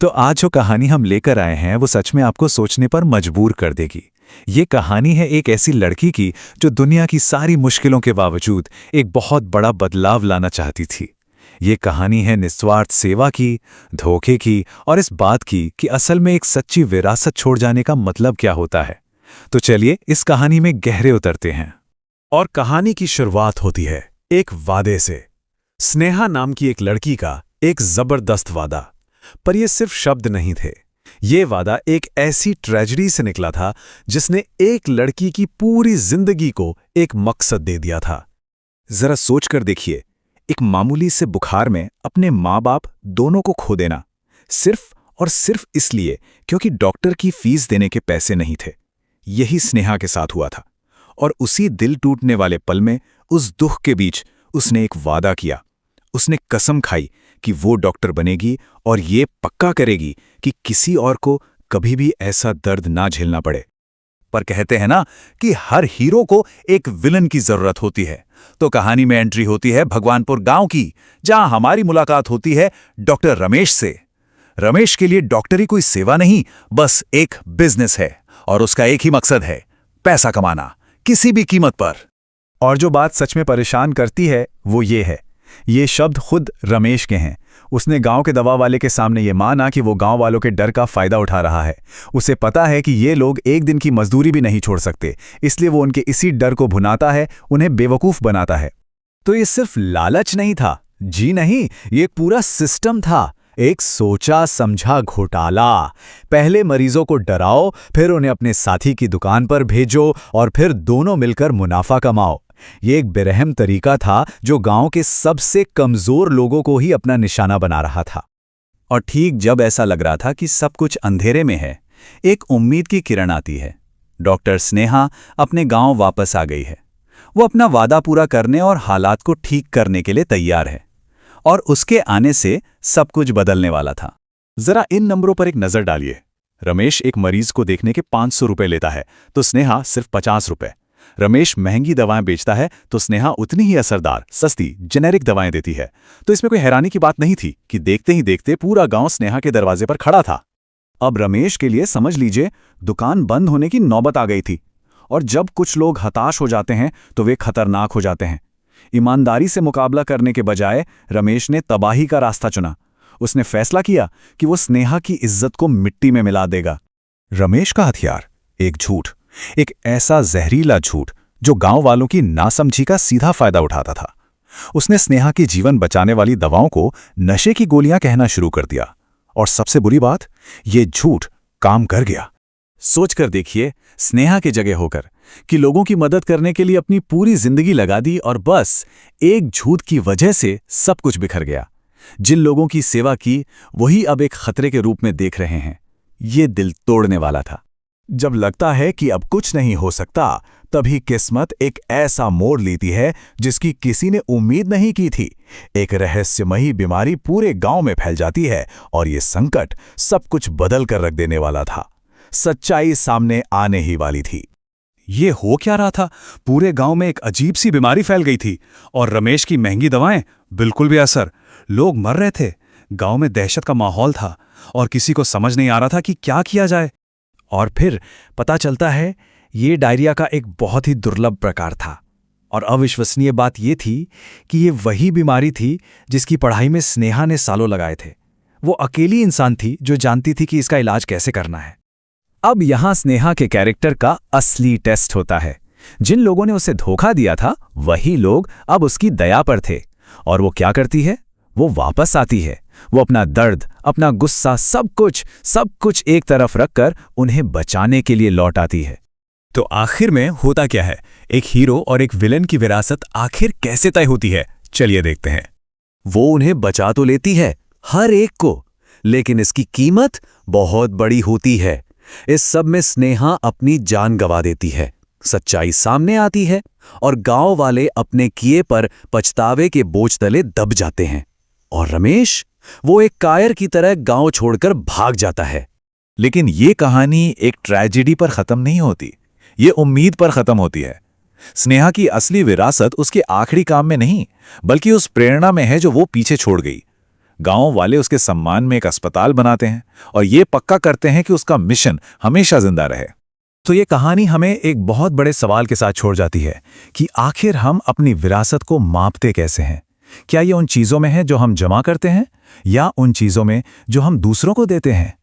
तो आज जो कहानी हम लेकर आए हैं वो सच में आपको सोचने पर मजबूर कर देगी। ये कहानी है एक ऐसी लड़की की जो दुनिया की सारी मुश्किलों के बावजूद एक बहुत बड़ा बदलाव लाना चाहती थी। ये कहानी है निस्वार्थ सेवा की, धोखे की और इस बात की कि असल में एक सच्ची विरासत छोड़ जाने का मतलब क्या होता है। तो चलिए इस कहानी में गहरे उतरते हैं। और कहानी की शुरुआत होती है एक वादे से। स्नेहा नाम की एक लड़की का एक जबरदस्त वादा। पर ये सिर्फ शब्द नहीं थे। ये वादा एक ऐसी ट्रेजेडी से निकला था जिसने एक लड़की की पूरी जिंदगी को एक मकसद दे दिया था। जरा सोच कर देखिए, एक मामूली से बुखार में अपने माँ बाप दोनों को खो देना, सिर्फ और सिर्फ इसलिए क्योंकि डॉक्टर की फीस देने के पैसे नहीं थे। यही स्नेहा के साथ हुआ था। और उसी दिल टूटने वाले पल में, उस दुख के बीच, उसने एक वादा किया। उसने कसम खाई कि वो डॉक्टर बनेगी और ये पक्का करेगी कि किसी और को कभी भी ऐसा दर्द ना झेलना पड़े। पर कहते हैं ना कि हर हीरो को एक विलन की जरूरत होती है। तो कहानी में एंट्री होती है भगवानपुर गांव की, जहां हमारी मुलाकात होती है डॉक्टर रमेश से। रमेश के लिए डॉक्टरी कोई सेवा नहीं, बस एक बिजनेस है और उसका एक ही मकसद है, पैसा कमाना, किसी भी कीमत पर। और जो बात सच में परेशान करती है वो ये है, ये शब्द खुद रमेश के हैं। उसने गांव के दवा वाले के सामने ये माना कि वो गांव वालों के डर का फायदा उठा रहा है। उसे पता है कि ये लोग एक दिन की मजदूरी भी नहीं छोड़ सकते, इसलिए वो उनके इसी डर को भुनाता है, उन्हें बेवकूफ बनाता है। तो ये सिर्फ लालच नहीं था, जी नहीं, ये एक पूरा सिस्टम था, एक सोचा समझा घोटाला। पहले मरीजों को डराओ, फिर उन्हें अपने साथी की दुकान पर भेजो और फिर दोनों मिलकर मुनाफा कमाओ। ये एक बेरहम तरीका था जो गांव के सबसे कमजोर लोगों को ही अपना निशाना बना रहा था। और ठीक जब ऐसा लग रहा था कि सब कुछ अंधेरे में है, एक उम्मीद की किरण आती है। डॉक्टर स्नेहा अपने गांव वापस आ गई है। वो अपना वादा पूरा करने और हालात को ठीक करने के लिए तैयार है। और उसके आने से सब कुछ बदलने वाला था। जरा इन नंबरों पर एक नजर डालिए। रमेश एक मरीज को देखने के 500 रुपए लेता है तो स्नेहा सिर्फ 50 रुपए। रमेश महंगी दवाएं बेचता है तो स्नेहा उतनी ही असरदार, सस्ती, जेनेरिक दवाएं देती है। तो इसमें कोई हैरानी की बात नहीं थी कि देखते ही देखते पूरा गांव स्नेहा के दरवाजे पर खड़ा था। अब रमेश के लिए समझ लीजिए दुकान बंद होने की नौबत आ गई थी। और जब कुछ लोग हताश हो जाते हैं तो वे खतरनाक हो जाते हैं। ईमानदारी से मुकाबला करने के बजाय रमेश ने तबाही का रास्ता चुना। उसने फैसला किया कि वो स्नेहा की इज्जत को मिट्टी में मिला देगा। रमेश का हथियार एक झूठ, एक ऐसा जहरीला झूठ जो गांव वालों की नासमझी का सीधा फायदा उठाता था। उसने स्नेहा की जीवन बचाने वाली दवाओं को नशे की गोलियां कहना शुरू कर दिया। और सबसे बुरी बात, ये झूठ काम कर गया। सोचकर देखिए, स्नेहा की जगह होकर कि लोगों की मदद करने के लिए अपनी पूरी जिंदगी लगा दी और बस एक झूठ की वजह से सब कुछ बिखर गया। जिन लोगों की सेवा की वही अब एक खतरे के रूप में देख रहे हैं। ये दिल तोड़ने वाला था। जब लगता है कि अब कुछ नहीं हो सकता, तभी किस्मत एक ऐसा मोड़ लेती है जिसकी किसी ने उम्मीद नहीं की थी। एक रहस्यमयी बीमारी पूरे गांव में फैल जाती है और ये संकट सब कुछ बदल कर रख देने वाला था। सच्चाई सामने आने ही वाली थी। ये हो क्या रहा था? पूरे गांव में एक अजीब सी बीमारी फैल गई थी और रमेश की महंगी दवाएं बिल्कुल भी असर। लोग मर रहे थे, गांव में दहशत का माहौल था और किसी को समझ नहीं आ रहा था कि क्या किया जाए। और फिर पता चलता है ये डायरिया का एक बहुत ही दुर्लभ प्रकार था। और अविश्वसनीय बात ये थी कि ये वही बीमारी थी जिसकी पढ़ाई में स्नेहा ने सालों लगाए थे। वो अकेली इंसान थी जो जानती थी कि इसका इलाज कैसे करना है। अब यहां स्नेहा के कैरेक्टर का असली टेस्ट होता है। जिन लोगों ने उसे धोखा दिया था वही लोग अब उसकी दया पर थे। और वो क्या करती है? वो वापस आती है। वो अपना दर्द, अपना गुस्सा, सब कुछ एक तरफ रखकर उन्हें बचाने के लिए लौट आती है। तो आखिर में होता क्या है? एक हीरो और एक विलन की विरासत आखिर कैसे तय होती है? चलिए देखते हैं। वो उन्हें बचा तो लेती है, हर एक को, लेकिन इसकी कीमत बहुत बड़ी होती है। इस सब में स्नेहा अपनी जान गंवा देती है। सच्चाई सामने आती है और गांव वाले अपने किए पर पछतावे के बोझ तले दब जाते हैं। और रमेश, वो एक कायर की तरह गांव छोड़कर भाग जाता है। लेकिन ये कहानी एक ट्रेजेडी पर खत्म नहीं होती, ये उम्मीद पर खत्म होती है। स्नेहा की असली विरासत उसके आखिरी काम में नहीं, बल्कि उस प्रेरणा में है जो वो पीछे छोड़ गई। गांव वाले उसके सम्मान में एक अस्पताल बनाते हैं और ये पक्का करते हैं कि उसका मिशन हमेशा जिंदा रहे। तो ये कहानी हमें एक बहुत बड़े सवाल के साथ छोड़ जाती है कि आखिर हम अपनी विरासत को मापते कैसे हैं? क्या ये उन चीज़ों में है जो हम जमा करते हैं या उन चीज़ों में जो हम दूसरों को देते हैं?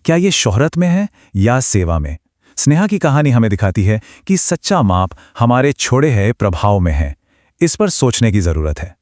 क्या ये शोहरत में है या सेवा में? स्नेहा की कहानी हमें दिखाती है कि सच्चा माप हमारे छोड़े हुए प्रभाव में है। इस पर सोचने की ज़रूरत है।